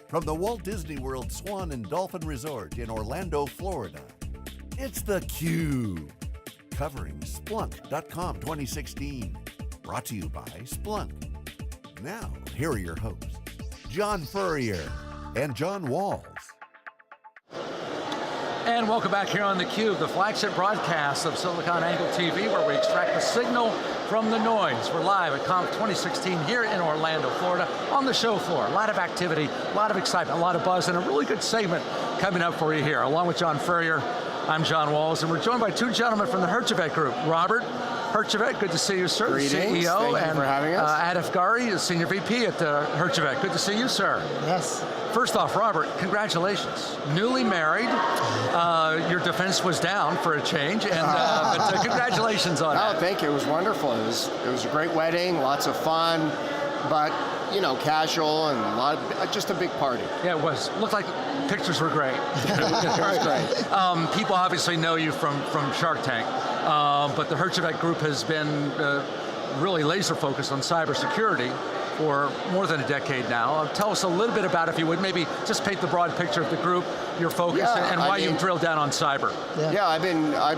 From the Walt Disney World Swan and Dolphin Resort in Orlando, Florida, it's theCUBE, covering Splunk.com 2016. Brought to you by Splunk. Now, here are your hosts, John Furrier and John Walls. And welcome back here on theCUBE, the flagship broadcast of SiliconANGLE TV, where we extract the signal from the noise. We're live at conf2016 here in Orlando, Florida, on the show floor. A lot of activity, a lot of excitement, a lot of buzz, and a really good segment coming up for you here. Along with John Furrier, I'm John Walls, and we're joined by two gentlemen from the Herjavec group. Robert Herjavec, good to see you, sir. Greetings. CEO, Thank you for having us. Atif Ghauri, the Senior VP at Herjavec. Good to see you, sir. Yes. First off, Robert, congratulations. Newly married, your defense was down for a change, and but congratulations on that. Oh, thank you, it was wonderful. It was a great wedding, lots of fun, but you know, casual and a lot of, just a big party. Yeah, it was. Looked like pictures were great. It was great. People obviously know you from Shark Tank, but the Herjavec group has been really laser focused on cybersecurity for more than a decade now. Tell us a little bit about, if you would, maybe just paint the broad picture of the group, your focus, and why you drilled down on cyber. Yeah, I've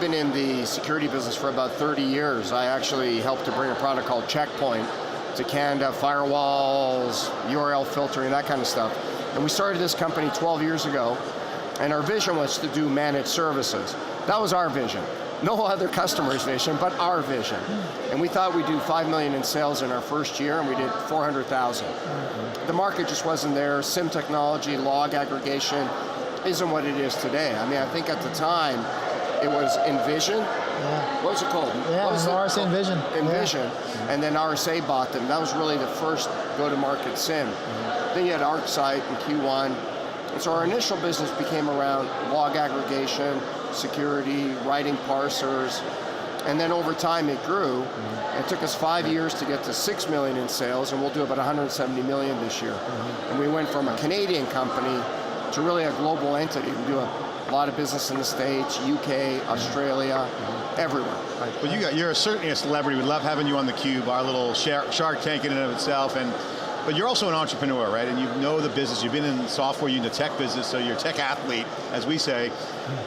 been in the security business for about 30 years. I actually helped to bring a product called Checkpoint to Canada, firewalls, URL filtering, that kind of stuff. And we started this company 12 years ago, and our vision was to do managed services. That was our vision. No other customer's vision, but our vision. And we thought we'd do 5 million in sales in our first year, and we did 400,000. The market just wasn't there. SIM technology, log aggregation, isn't what it is today. I mean, I think at the time, it was Envision. Yeah. What was it called? Yeah, it was RSA Envision. Envision, and then RSA bought them. That was really the first go-to-market SIM. Then you had ArcSight and Q1. And so our initial business became around log aggregation, security, writing parsers, and then over time it grew. It took us 5 years to get to 6 million in sales, and we'll do about 170 million this year. And we went from a Canadian company to really a global entity. We do a lot of business in the States, UK, Australia, everywhere. Right. Well, you're certainly a celebrity. We love having you on theCUBE, our little Shark Tank in and of itself. But you're also an entrepreneur, right? And you know the business. You've been in software, you're in the tech business, so you're a tech athlete, as we say.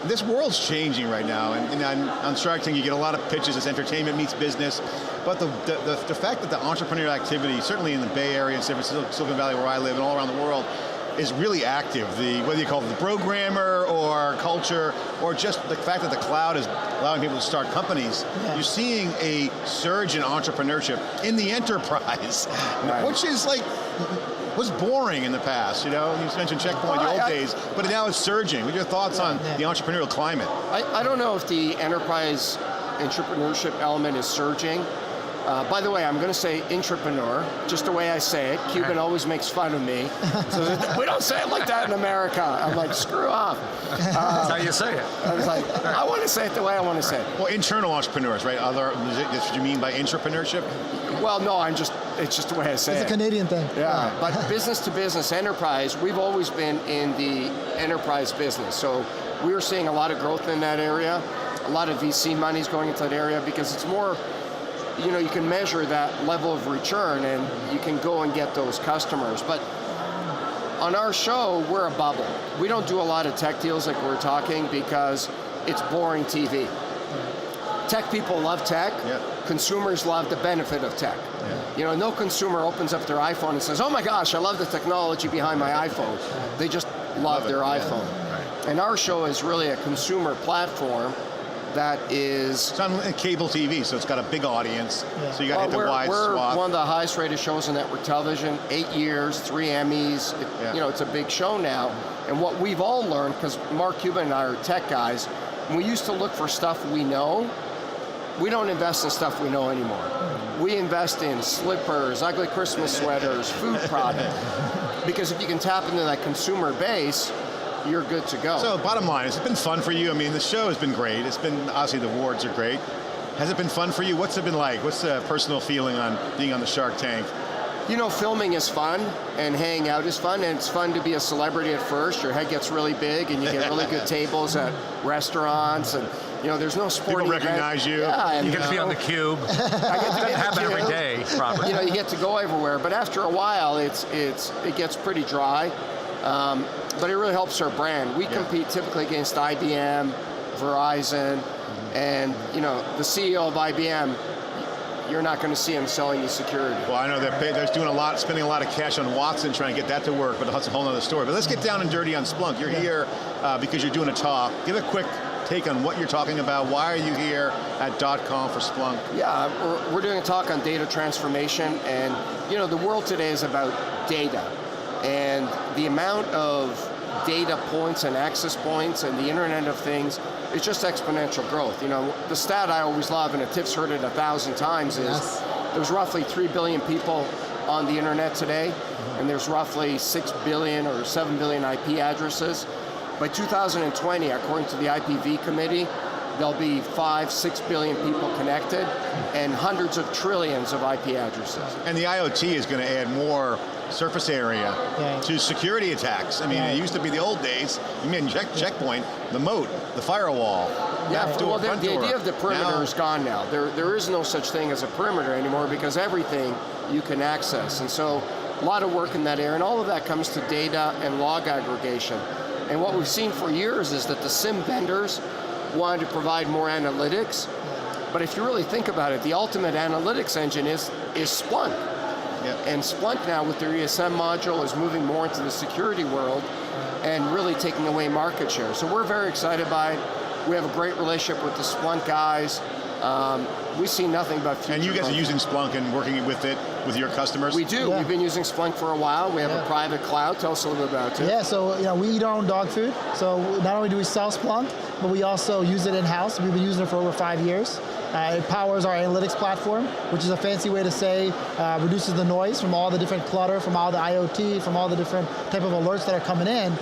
This world's changing right now, and on Shark Tank you get a lot of pitches as entertainment meets business. But the fact that the entrepreneurial activity, certainly in the Bay Area, in Silicon Valley where I live, and all around the world, is really active. Whether you call it the programmer or culture, or just the fact that the cloud is allowing people to start companies, you're seeing a surge in entrepreneurship in the enterprise, which is like, was boring in the past, you know? You mentioned Checkpoint, the old days, but now it's surging. What are your thoughts on the entrepreneurial climate? I don't know if the enterprise entrepreneurship element is surging. By the way, I'm going to say intrapreneur, just the way I say it. Cuban always makes fun of me. So we don't say it like that in America. I'm like, screw off. That's how you say it. I was like, I want to say it the way I want to say it. Well, internal entrepreneurs, right? That's what you mean by intrapreneurship? Well, no, it's just the way I say it. It's a Canadian thing. Yeah, but business to business enterprise, we've always been in the enterprise business. So we're seeing a lot of growth in that area. A lot of VC money's going into that area because it's more, you know, you can measure that level of return and you can go and get those customers. But on our show, we're a bubble. We don't do a lot of tech deals like we're talking because it's boring TV. Tech people love tech. Consumers love the benefit of tech. You know, no consumer opens up their iPhone and says, oh my gosh, I love the technology behind my iPhone. They just love their iPhone. And our show is really a consumer platform that is... It's on cable TV, so it's got a big audience, so you got to hit the wide swath. We're one of the highest rated shows on network television, 8 years, 3 Emmys, you know, it's a big show now. And what we've all learned, because Mark Cuban and I are tech guys, when we used to look for stuff we know, we don't invest in stuff we know anymore. We invest in slippers, ugly Christmas sweaters, food products, because if you can tap into that consumer base, you're good to go. So bottom line, has it been fun for you? I mean, the show has been great. It's been, obviously the awards are great. Has it been fun for you? What's it been like? What's the personal feeling on being on the Shark Tank? You know, filming is fun, and hanging out is fun, and it's fun to be a celebrity at first. Your head gets really big, and you get really good tables at restaurants, and you know, there's no sporting People recognize you. Yeah, you get to be on theCUBE. I get to be happen every day, Robert. You know, you get to go everywhere, but after a while, it gets pretty dry. but it really helps our brand. We compete typically against IBM, Verizon, and the CEO of IBM, you're not going to see him selling you security. Well, I know they're doing spending a lot of cash on Watson trying to get that to work, but that's a whole other story. But let's get down and dirty on Splunk. You're here because you're doing a talk. Give a quick take on what you're talking about. Why are you here at .conf for Splunk? Yeah, we're doing a talk on data transformation, and the world today is about data, and the amount of data points and access points and the Internet of Things is just exponential growth. The stat I always love, and Atif's heard it 1,000 times, is there's roughly 3 billion people on the Internet today, and there's roughly 6 billion or 7 billion IP addresses. By 2020, according to the IPv committee, there'll be 5-6 billion people connected and hundreds of trillions of IP addresses. And the IoT is going to add more surface area to security attacks. I mean, it used to be the old days. You mean checkpoint, the moat, the firewall. Yeah, well, the door. idea of the perimeter is gone now. There is no such thing as a perimeter anymore because everything you can access. And so a lot of work in that area, and all of that comes to data and log aggregation. And what we've seen for years is that the SIM vendors wanted to provide more analytics, but if you really think about it, the ultimate analytics engine is Splunk. Yep. And Splunk now with their ESM module is moving more into the security world and really taking away market share. So we're very excited by it. We have a great relationship with the Splunk guys. We see nothing but future. And you guys are using Splunk and working with it with your customers? We do. We've been using Splunk for a while. We have a private cloud. Tell us a little bit about it. Yeah, so we eat our own dog food. So not only do we sell Splunk, but we also use it in-house. We've been using it for over 5 years. It powers our analytics platform, which is a fancy way to say reduces the noise from all the different clutter, from all the IoT, from all the different type of alerts that are coming in.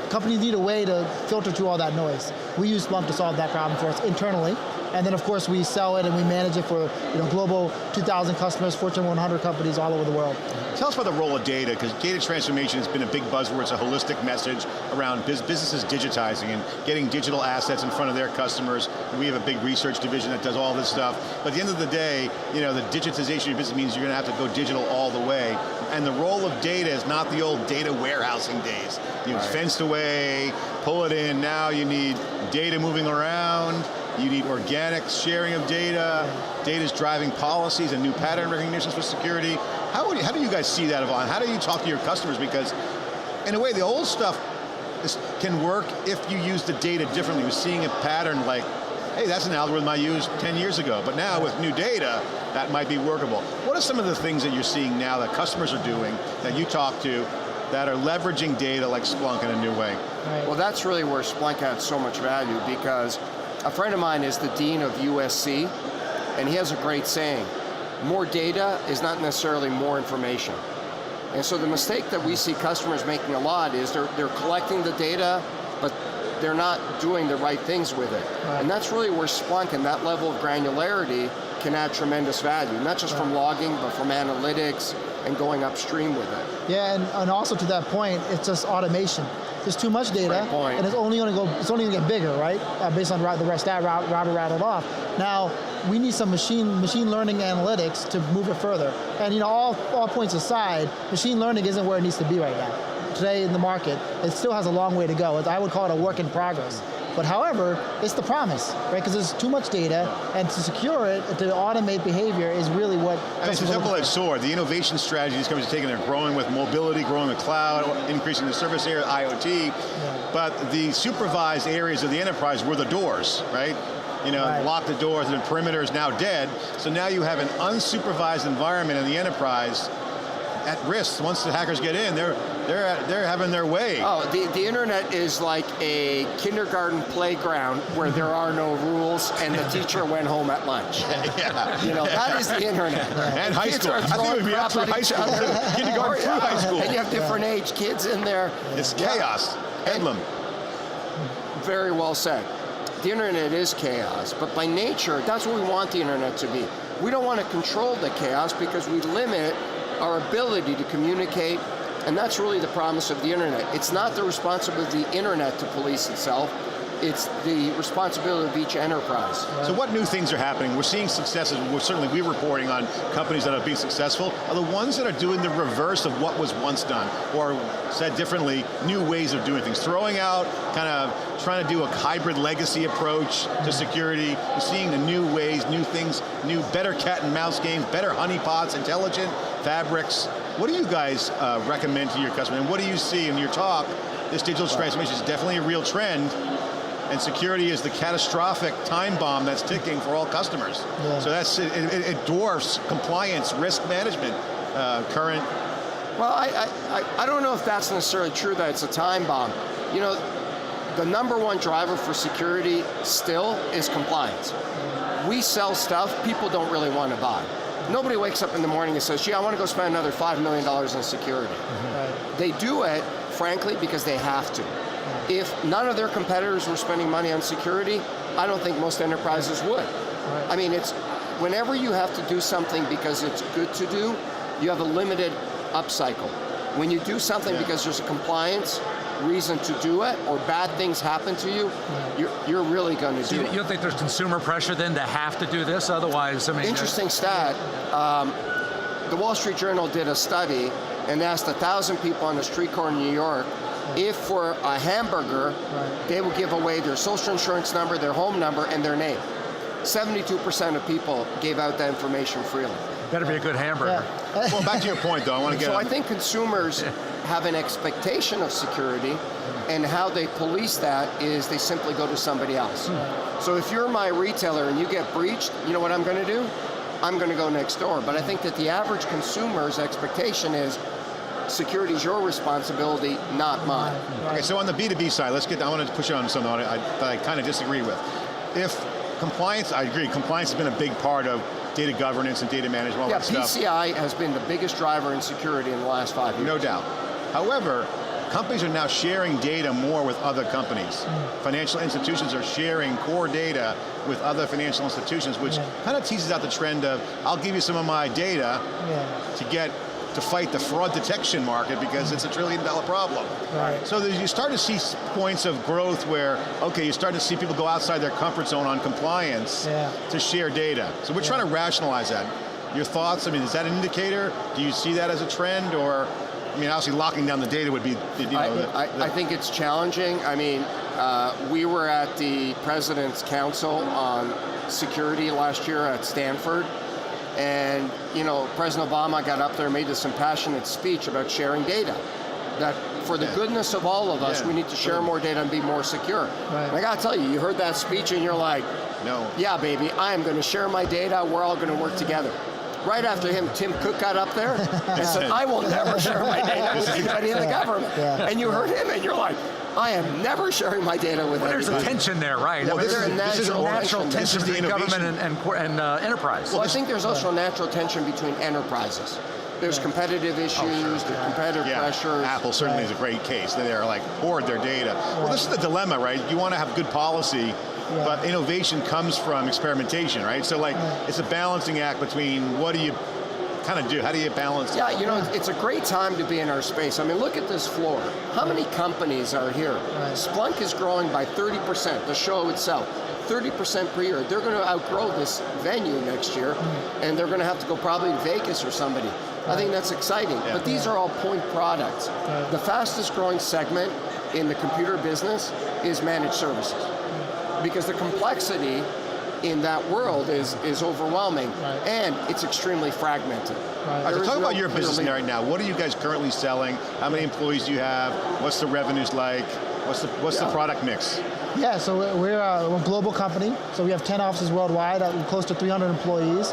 Companies need a way to filter through all that noise. We use Splunk to solve that problem for us internally. And then of course we sell it and we manage it for global 2,000 customers, Fortune 100 companies all over the world. Tell us about the role of data, because data transformation has been a big buzzword. It's a holistic message around businesses digitizing and getting digital assets in front of their customers. We have a big research division that does all this stuff. But at the end of the day, the digitization of your business means you're going to have to go digital all the way. And the role of data is not the old data warehousing days. It's fenced away, pull it in. Now you need data moving around. You need organic sharing of data. Data's driving policies and new pattern recognitions for security. How do you guys see that evolve? How do you talk to your customers? Because in a way, the old stuff can work if you use the data differently. We're seeing a pattern like, hey, that's an algorithm I used 10 years ago, but now with new data, that might be workable. What are some of the things that you're seeing now that customers are doing, that you talk to, that are leveraging data like Splunk in a new way? Right. Well, that's really where Splunk adds so much value, because a friend of mine is the dean of USC, and he has a great saying: more data is not necessarily more information. And so the mistake that we see customers making a lot is they're collecting the data, but they're not doing the right things with it. Right. And that's really where Splunk and that level of granularity can add tremendous value, not just from logging, but from analytics and going upstream with it. Yeah, and also to that point, it's just automation. There's too much data, and it's only going to get bigger, right? Based on the rest that Robert rattled off. Now we need some machine learning analytics to move it further. And all points aside, machine learning isn't where it needs to be right now. Today in the market, it still has a long way to go. I would call it a work in progress. But however, it's the promise, right? Because there's too much data, and to secure it, to automate behavior is really what... It's a double-edged sword. The innovation strategy these companies are taking, they're growing with mobility, growing with cloud, increasing the service area, IoT, but the supervised areas of the enterprise were the doors, right? Lock the doors, and the perimeter is now dead, so now you have an unsupervised environment in the enterprise at risk. Once the hackers get in, they're having their way. Oh, the internet is like a kindergarten playground where there are no rules and the teacher went home at lunch. That is the internet. And high school. I think it would be up through high school. Kindergarten through high school. And you have different age kids in there. It's chaos. Bedlam. Very well said. The internet is chaos, but by nature, that's what we want the internet to be. We don't want to control the chaos because we limit our ability to communicate, and that's really the promise of the internet. It's not the responsibility of the internet to police itself. It's the responsibility of each enterprise. So what new things are happening? We're seeing successes. We're reporting on companies that have been successful. Are the ones that are doing the reverse of what was once done, or said differently, new ways of doing things, throwing out, kind of trying to do a hybrid legacy approach to security. We're seeing the new ways, new things, new better cat and mouse games, better honeypots, intelligent fabrics. What do you guys recommend to your customer, and what do you see in your talk? This digital transformation is definitely a real trend, and security is the catastrophic time bomb that's ticking for all customers. Yeah. So it dwarfs compliance, risk management, current. Well, I don't know if that's necessarily true that it's a time bomb. You know, the number one driver for security still is compliance. We sell stuff people don't really want to buy. Nobody wakes up in the morning and says, gee, I want to go spend another $5 million in security. Right. They do it, frankly, because they have to. If none of their competitors were spending money on security, I don't think most enterprises would. Right. I mean, it's whenever you have to do something because it's good to do, you have a limited upcycle. When you do something because there's a compliance reason to do it, or bad things happen to you, you're really going to do it. You don't think there's consumer pressure then to have to do this? Otherwise, I mean... Interesting stat. The Wall Street Journal did a study and asked 1,000 people on the street corner in New York if for a hamburger, they would give away their social insurance number, their home number, and their name. 72% of people gave out that information freely. Better be a good hamburger. Yeah. Well, back to your point, though, I want to get... So I think consumers have an expectation of security, and how they police that is they simply go to somebody else. So if you're my retailer and you get breached, you know what I'm going to do? I'm going to go next door. But I think that the average consumer's expectation is security is your responsibility, not mine. Okay, so on the B2B side, I want to push on something that I kind of disagree with. If compliance, I agree, compliance has been a big part of data governance and data management, all that stuff. PCI has been the biggest driver in security in the last 5 years. No doubt. However, companies are now sharing data more with other companies. Financial institutions are sharing core data with other financial institutions, which kind of teases out the trend of, I'll give you some of my data to fight the fraud detection market because it's $1 trillion problem. Right. So you start to see points of growth where, okay, you start to see people go outside their comfort zone on compliance to share data. So we're trying to rationalize that. Your thoughts, I mean, is that an indicator? Do you see that as a trend, or, I mean, obviously locking down the data would be, I think it's challenging. I mean, we were at the President's Council on Security last year at Stanford, and you know, President Obama got up there and made this impassioned speech about sharing data. That for the goodness of all of us, we need to share more data and be more secure. Right. And I got to tell you, you heard that speech and you're like, no, yeah, baby, I am going to share my data. We're all going to work together. Right after him, Tim Cook got up there and said, I will never share my data with anybody in the government. And you heard him and you're like, I am never sharing my data with anybody. There's a tension there, right? Well, I mean, this is a natural tension between government and enterprise. Well, I think there's also a natural tension between enterprises. There's competitive issues, there's competitive pressures. Apple certainly is a great case. They're like, hoard their data. Well, this is the dilemma, right? You want to have good policy, but innovation comes from experimentation, right? So like, it's a balancing act between what do you kind of do? How do you balance? Yeah, you know, it's a great time to be in our space. I mean, look at this floor. How many companies are here? Splunk is growing by 30%, the show itself. 30% per year. They're going to outgrow this venue next year, and they're going to have to go probably to Vegas or somebody. I think that's exciting. But these are all point products. The fastest growing segment in the computer business is managed services, because the complexity in that world is overwhelming, and it's extremely fragmented. So talk about your business right now. What are you guys currently selling? How many employees do you have? What's the revenues like? What's the product mix? Yeah, so we're a global company. So we have 10 offices worldwide, close to 300 employees.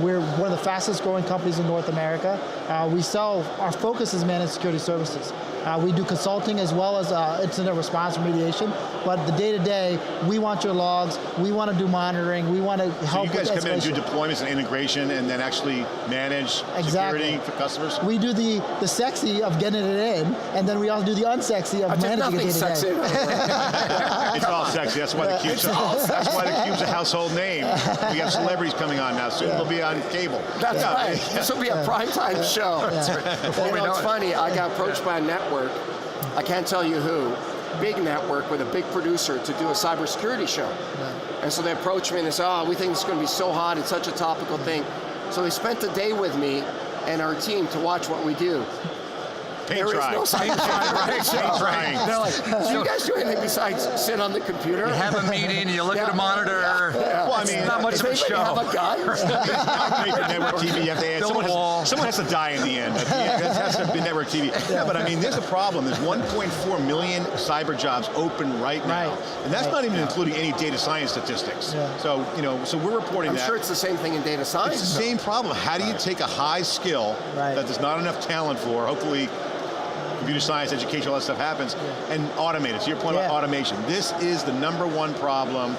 We're one of the fastest growing companies in North America. Our focus is managed security services. We do consulting as well as incident response remediation, but the day-to-day, we want your logs, we want to do monitoring, we want to help with escalation. So you guys come in and do deployments and integration and then actually manage security for customers? We do the sexy of getting it in, and then we also do the unsexy of managing it day-to-day. It's all sexy, that's why the Cube's a household name. We have celebrities coming on now, soon they'll be on cable. That's right, this will be a primetime show. It's funny, I got approached by a network, I can't tell you who, big network with a big producer to do a cybersecurity show. And so they approached me and they said, oh, we think it's going to be so hot, it's such a topical thing. So they spent the day with me and our team to watch what we do. Paint dry. No Paint drying. They're like, Do you guys do anything besides sit on the computer? you have a meeting, you look at a monitor. Well, I It's mean, not much of a Does anybody show. have a gun? Make the network TV, you have to add, Build a wall. someone has to die in the end. That has to be network TV. Yeah, but I mean, there's a problem. There's 1.4 million cyber jobs open right now. Right. And that's not even including any data science statistics. Yeah. So, so we're reporting I'm that. sure it's the same thing in data science. It's the same problem. How do you take a high skill Right. that there's not enough talent for, hopefully computer science, education, all that stuff happens, and automate it. To your point about automation, this is the #1 problem.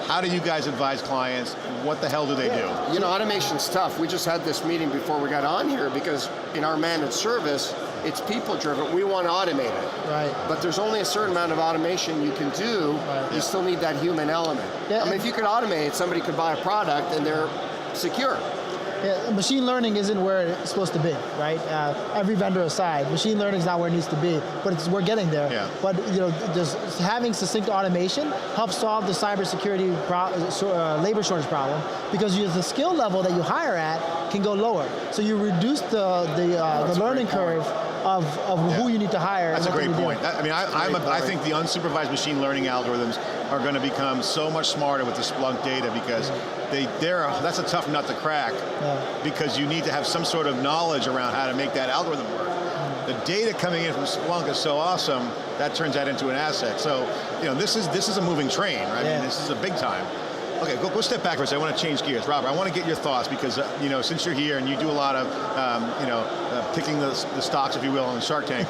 How do you guys advise clients? What the hell do they do? You know, automation's tough. We just had this meeting before we got on here because in our managed service, it's people-driven. We want to automate it. Right. But there's only a certain amount of automation you can do. Right. You still need that human element. Yeah, I mean, if you could automate it, somebody could buy a product and they're secure. Yeah, machine learning isn't where it's supposed to be, right? Every vendor aside, machine learning is not where it needs to be, but we're getting there. Yeah. But just having succinct automation helps solve the cybersecurity labor shortage problem because the skill level that you hire at can go lower. So you reduce the learning curve of who you need to hire. That's a and what great they point. I mean, I think the unsupervised machine learning algorithms are going to become so much smarter with the Splunk data because that's a tough nut to crack because you need to have some sort of knowledge around how to make that algorithm work. The data coming in from Splunk is so awesome, that turns that into an asset. So, this is a moving train, right? I mean, this is a big time. Okay, go step back for a second. I want to change gears. Robert, I want to get your thoughts because, since you're here and you do a lot of, picking the stocks, if you will, on Shark Tank.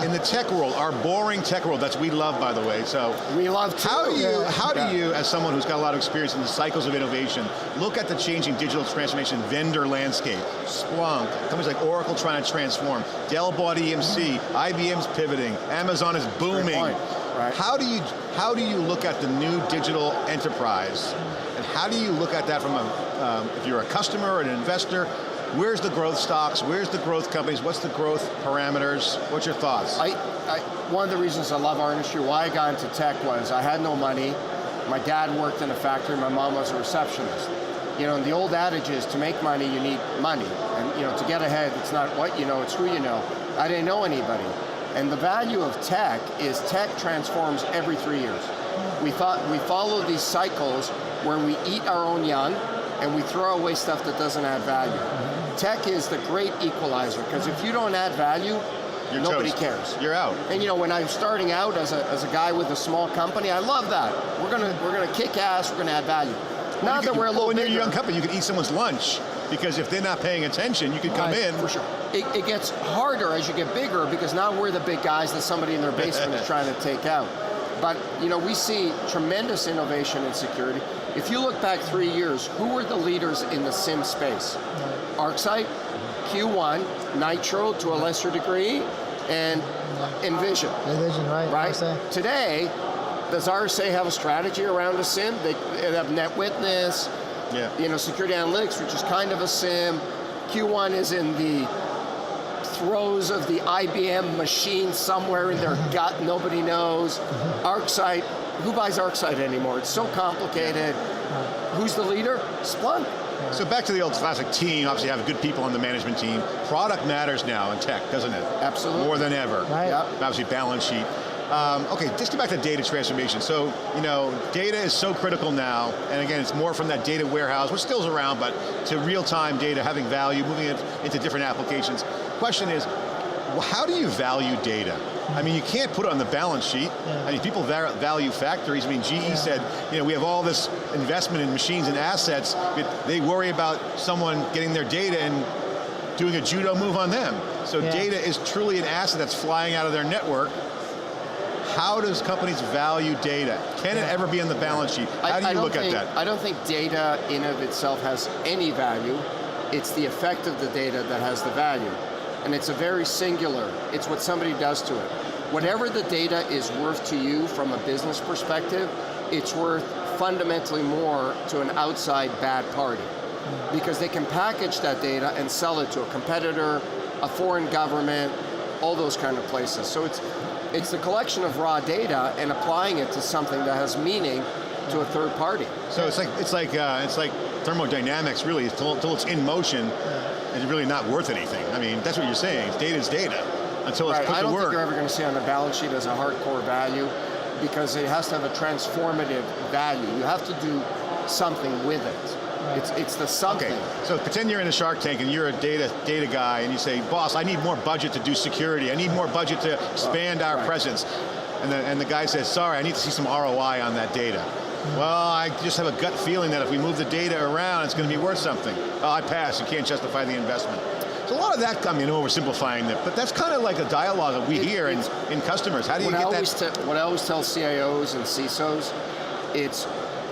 In the tech world, our boring tech world, that's we love, by the way. So we love too. How do you, as someone who's got a lot of experience in the cycles of innovation, look at the changing digital transformation vendor landscape? Splunk, companies like Oracle trying to transform, Dell bought EMC, IBM's pivoting, Amazon is booming. Right. How do you look at the new digital enterprise, and how do you look at that from if you're a customer or an investor? Where's the growth stocks? Where's the growth companies? What's the growth parameters? What's your thoughts? One of the reasons I love our industry, why I got into tech was I had no money. My dad worked in a factory. My mom was a receptionist. And the old adage is to make money, you need money. And to get ahead, it's not what you know, it's who you know. I didn't know anybody. And the value of tech is tech transforms every 3 years. We follow these cycles where we eat our own young and we throw away stuff that doesn't add value. Tech is the great equalizer because if you don't add value, nobody cares. You're out. And when I'm starting out as a guy with a small company, I love that. We're gonna kick ass. We're gonna add value. Now that we're a little bigger, when you're a young bigger, company, you can eat someone's lunch because if they're not paying attention, you could come in. For sure. It gets harder as you get bigger because now we're the big guys that somebody in their basement is trying to take out. But we see tremendous innovation in security. If you look back 3 years, who were the leaders in the SIM space? ArcSight, Q1, Nitro to a lesser degree, and Envision. Envision, right? Right. Today, does RSA have a strategy around a SIM? They have NetWitness, security analytics, which is kind of a SIM. Q1 is in the throes of the IBM machine somewhere in their gut, nobody knows. ArcSight, who buys ArcSight anymore? It's so complicated. Who's the leader? Splunk. So back to the old classic team, obviously you have good people on the management team. Product matters now in tech, doesn't it? Absolutely. More than ever. Right. Yep. Obviously balance sheet. Okay, just get back to data transformation. So, data is so critical now, and again, it's more from that data warehouse, which still is around, but to real-time data, having value, moving it into different applications. Question is, how do you value data? I mean, you can't put it on the balance sheet. I mean, people value factories. I mean, GE said, we have all this investment in machines and assets, but they worry about someone getting their data and doing a judo move on them. So data is truly an asset that's flying out of their network. How does companies value data? Can it ever be on the balance sheet? How do you look at that? I don't think data in of itself has any value. It's the effect of the data that has the value. And it's a very singular, it's what somebody does to it. Whatever the data is worth to you from a business perspective, it's worth fundamentally more to an outside bad party. Because they can package that data and sell it to a competitor, a foreign government, all those kind of places. So it's the collection of raw data and applying it to something that has meaning to a third party. So it's like thermodynamics, really. Until it's in motion, it's really not worth anything. I mean, that's what you're saying. Data's data until it's put to work. I don't think you're ever going to see on the balance sheet as a hardcore value, because it has to have a transformative value. You have to do something with it. It's the something. Okay, so pretend you're in a Shark Tank and you're a data guy, and you say, boss, I need more budget to do security. I need more budget to expand our presence. And the guy says, sorry, I need to see some ROI on that data. Well, I just have a gut feeling that if we move the data around, it's going to be worth something. Oh, I pass, you can't justify the investment. So a lot of that, I mean, oversimplifying it, but that's kind of like a dialogue that we hear in customers. How do you get that? What I always tell CIOs and CISOs, it's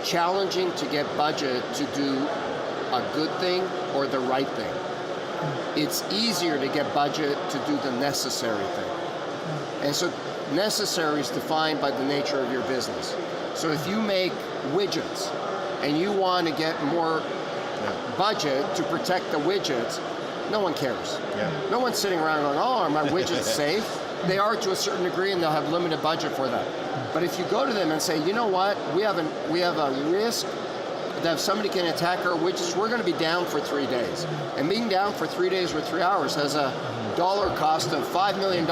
challenging to get budget to do a good thing or the right thing. It's easier to get budget to do the necessary thing. And so necessary is defined by the nature of your business. So if you make widgets and you want to get more budget to protect the widgets, no one cares. No one's sitting around going, oh, are my widgets safe? They are to a certain degree, and they'll have limited budget for that. But if you go to them and say, you know what, we have a risk that if somebody can attack our widgets, we're going to be down for 3 days. And being down for 3 days or 3 hours has a dollar cost of $5 million.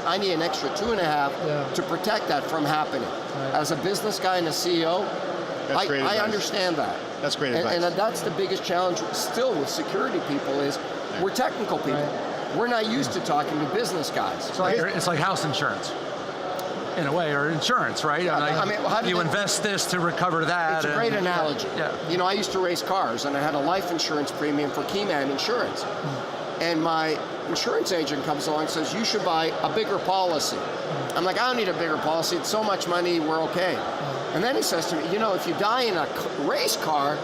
I need an extra 2.5 to protect that from happening. As a business guy and a CEO, I understand that. That's great advice. And that's the biggest challenge still with security people is we're technical people. We're not used to talking to business guys. It's like house insurance, in a way, or insurance, right? Yeah, you invest this to recover that. It's a great analogy. You know, I used to race cars, and I had a life insurance premium for Keyman Insurance. And my insurance agent comes along and says, you should buy a bigger policy. I'm like, I don't need a bigger policy. It's so much money, we're okay. And then he says to me, you know, if you die in a race car,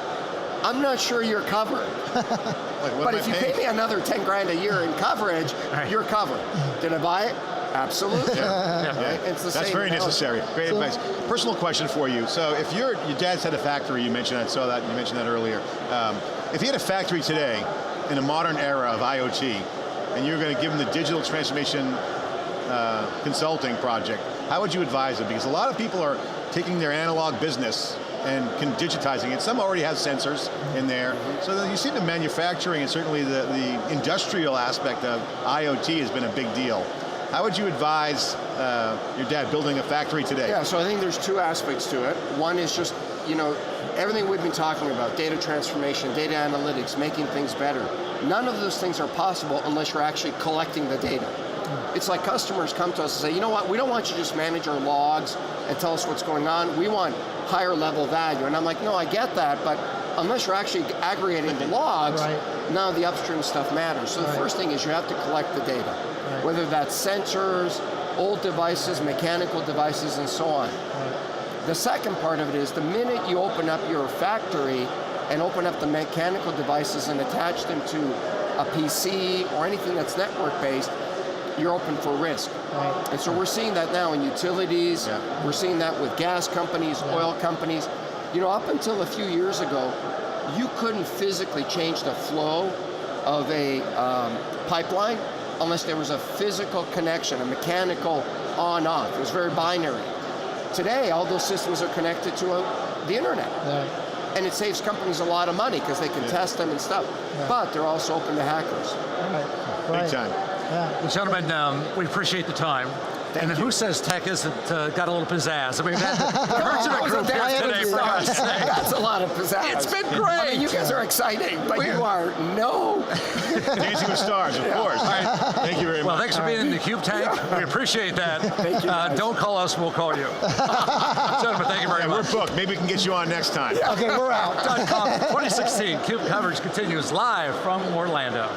I'm not sure you're covered. But if you pay me another 10 grand a year in coverage, you're covered. Did I buy it? Absolutely. It's the That's same very analogy. necessary. Great advice. Personal question for you. So if your dad's had a factory, you mentioned, I saw that, you mentioned that earlier. If he had a factory today in a modern era of IoT, and you're going to give him the digital transformation consulting project, how would you advise him? Because a lot of people are taking their analog business and digitizing it. Some already have sensors in there. So you see the manufacturing and certainly the industrial aspect of IoT has been a big deal. How would you advise your dad building a factory today? Yeah, so I think there's two aspects to it. One is just, you know, everything we've been talking about, data transformation, data analytics, making things better. None of those things are possible unless you're actually collecting the data. It's like customers come to us and say, you know what, we don't want you to just manage our logs and tell us what's going on. We want higher level value. And I'm like, no, I get that, but unless you're actually aggregating the logs, none of the upstream stuff matters. So the first thing is you have to collect the data, whether that's sensors, old devices, mechanical devices, and so on. The second part of it is the minute you open up your factory and open up the mechanical devices and attach them to a PC or anything that's network-based, you're open for risk. And so we're seeing that now in utilities, we're seeing that with gas companies, oil companies. You know, up until a few years ago, you couldn't physically change the flow of a pipeline unless there was a physical connection, a mechanical on-off. It was very binary. Today, all those systems are connected to the internet. And it saves companies a lot of money because they can test them and stuff. But they're also open to hackers. Big time. Gentlemen, we appreciate the time. And who says tech isn't got a little pizzazz? I mean, we've had the Herjavec group here today, for God's sake. That's a lot of pizzazz. It's been great. I mean, you guys are exciting, but you are Dancing with Stars, of course. Thank you very much. Well, thanks for being in the Cube Tank. We appreciate that. Thank you. Don't call us, we'll call you. Gentlemen, thank you very much. We're booked. Maybe we can get you on next time. Okay, we're out. .com 2016 Cube coverage continues live from Orlando.